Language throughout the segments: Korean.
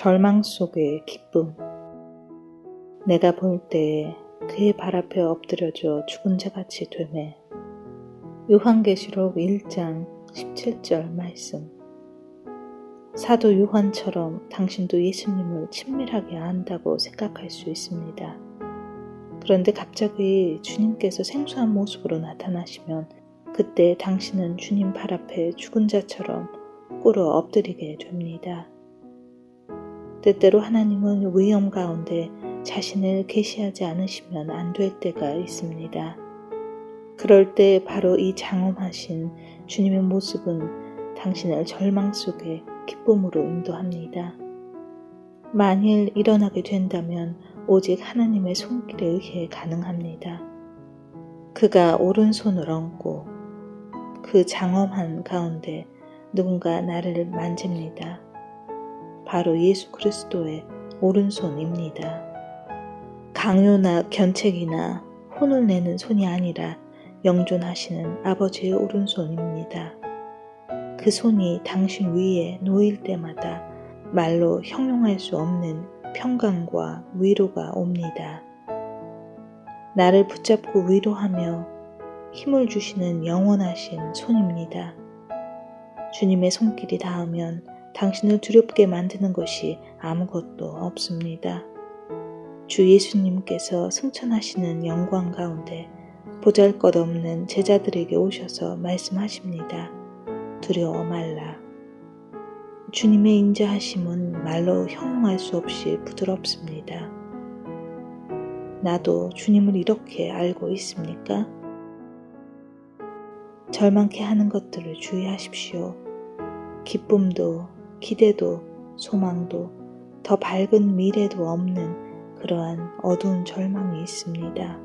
절망 속의 기쁨. 내가 볼 때에 그의 발 앞에 엎드려져 죽은 자같이 되매. 요한계시록 1장 17절 말씀. 사도 요한처럼 당신도 예수님을 친밀하게 안다고 생각할 수 있습니다. 그런데 갑자기 주님께서 생소한 모습으로 나타나시면 그때 당신은 주님 발 앞에 죽은 자처럼 꿇어 엎드리게 됩니다. 때때로 하나님은 위험 가운데 자신을 계시하지 않으시면 안 될 때가 있습니다. 그럴 때 바로 이 장엄하신 주님의 모습은 당신을 절망 속에 기쁨으로 인도합니다. 만일 일어나게 된다면 오직 하나님의 손길에 의해 가능합니다. 그가 오른손을 얹고 그 장엄한 가운데 누군가 나를 만집니다. 바로 예수 그리스도의 오른손입니다. 강요나 견책이나 혼을 내는 손이 아니라 영존하시는 아버지의 오른손입니다. 그 손이 당신 위에 놓일 때마다 말로 형용할 수 없는 평강과 위로가 옵니다. 나를 붙잡고 위로하며 힘을 주시는 영원하신 손입니다. 주님의 손길이 닿으면 당신을 두렵게 만드는 것이 아무것도 없습니다. 주 예수님께서 승천하시는 영광 가운데 보잘것없는 제자들에게 오셔서 말씀하십니다. 두려워 말라. 주님의 인자하심은 말로 형용할 수 없이 부드럽습니다. 나도 주님을 이렇게 알고 있습니까? 절망케 하는 것들을 주의하십시오. 기쁨도 기대도 소망도 더 밝은 미래도 없는 그러한 어두운 절망이 있습니다.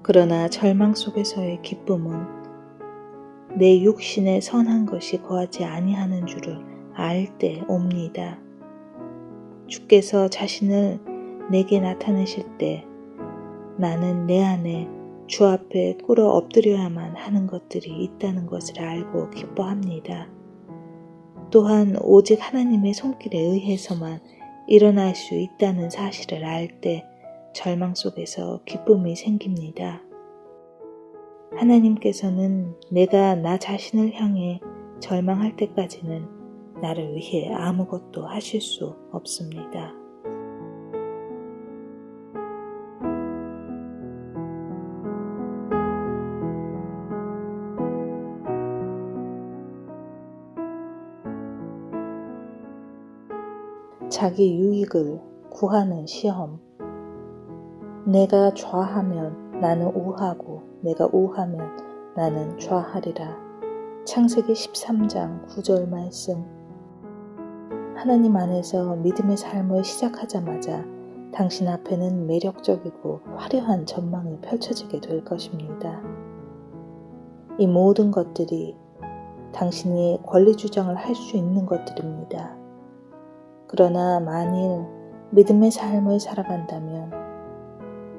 그러나 절망 속에서의 기쁨은 내 육신에 선한 것이 거하지 아니하는 줄을 알 때 옵니다. 주께서 자신을 내게 나타내실 때 나는 내 안에 주 앞에 꿇어 엎드려야만 하는 것들이 있다는 것을 알고 기뻐합니다. 또한 오직 하나님의 손길에 의해서만 일어날 수 있다는 사실을 알 때 절망 속에서 기쁨이 생깁니다. 하나님께서는 내가 나 자신을 향해 절망할 때까지는 나를 위해 아무것도 하실 수 없습니다. 자기 유익을 구하는 시험. 내가 좌하면 나는 우하고 내가 우하면 나는 좌하리라. 창세기 13장 9절 말씀. 하나님 안에서 믿음의 삶을 시작하자마자 당신 앞에는 매력적이고 화려한 전망이 펼쳐지게 될 것입니다. 이 모든 것들이 당신이 권리 주장을 할 수 있는 것들입니다. 그러나 만일 믿음의 삶을 살아간다면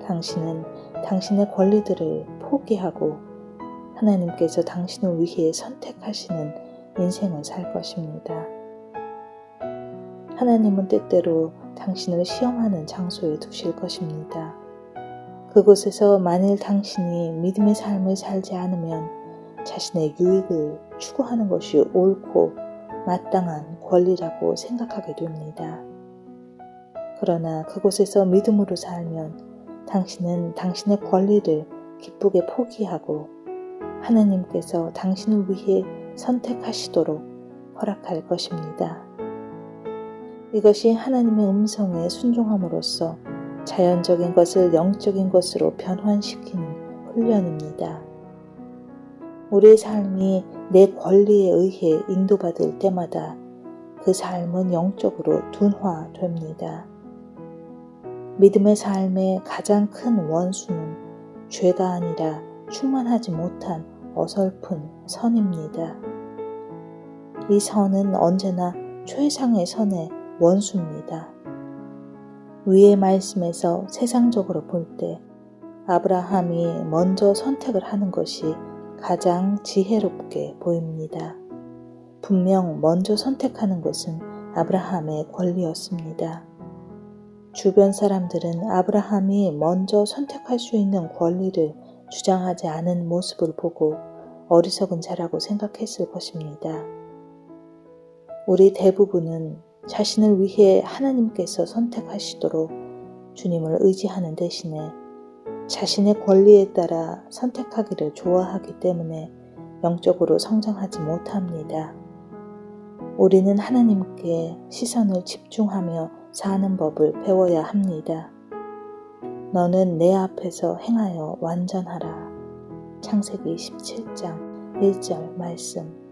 당신은 당신의 권리들을 포기하고 하나님께서 당신을 위해 선택하시는 인생을 살 것입니다. 하나님은 때때로 당신을 시험하는 장소에 두실 것입니다. 그곳에서 만일 당신이 믿음의 삶을 살지 않으면 자신의 유익을 추구하는 것이 옳고 마땅한 권리라고 생각하게 됩니다. 그러나 그곳에서 믿음으로 살면 당신은 당신의 권리를 기쁘게 포기하고 하나님께서 당신을 위해 선택하시도록 허락할 것입니다. 이것이 하나님의 음성에 순종함으로써 자연적인 것을 영적인 것으로 변환시키는 훈련입니다. 우리의 삶이 내 권리에 의해 인도받을 때마다 그 삶은 영적으로 둔화됩니다. 믿음의 삶의 가장 큰 원수는 죄가 아니라 충만하지 못한 어설픈 선입니다. 이 선은 언제나 최상의 선의 원수입니다. 위의 말씀에서 세상적으로 볼 때 아브라함이 먼저 선택을 하는 것이 가장 지혜롭게 보입니다. 분명 먼저 선택하는 것은 아브라함의 권리였습니다. 주변 사람들은 아브라함이 먼저 선택할 수 있는 권리를 주장하지 않은 모습을 보고 어리석은 자라고 생각했을 것입니다. 우리 대부분은 자신을 위해 하나님께서 선택하시도록 주님을 의지하는 대신에 자신의 권리에 따라 선택하기를 좋아하기 때문에 영적으로 성장하지 못합니다. 우리는 하나님께 시선을 집중하며 사는 법을 배워야 합니다. 너는 내 앞에서 행하여 완전하라. 창세기 17장 1절 말씀.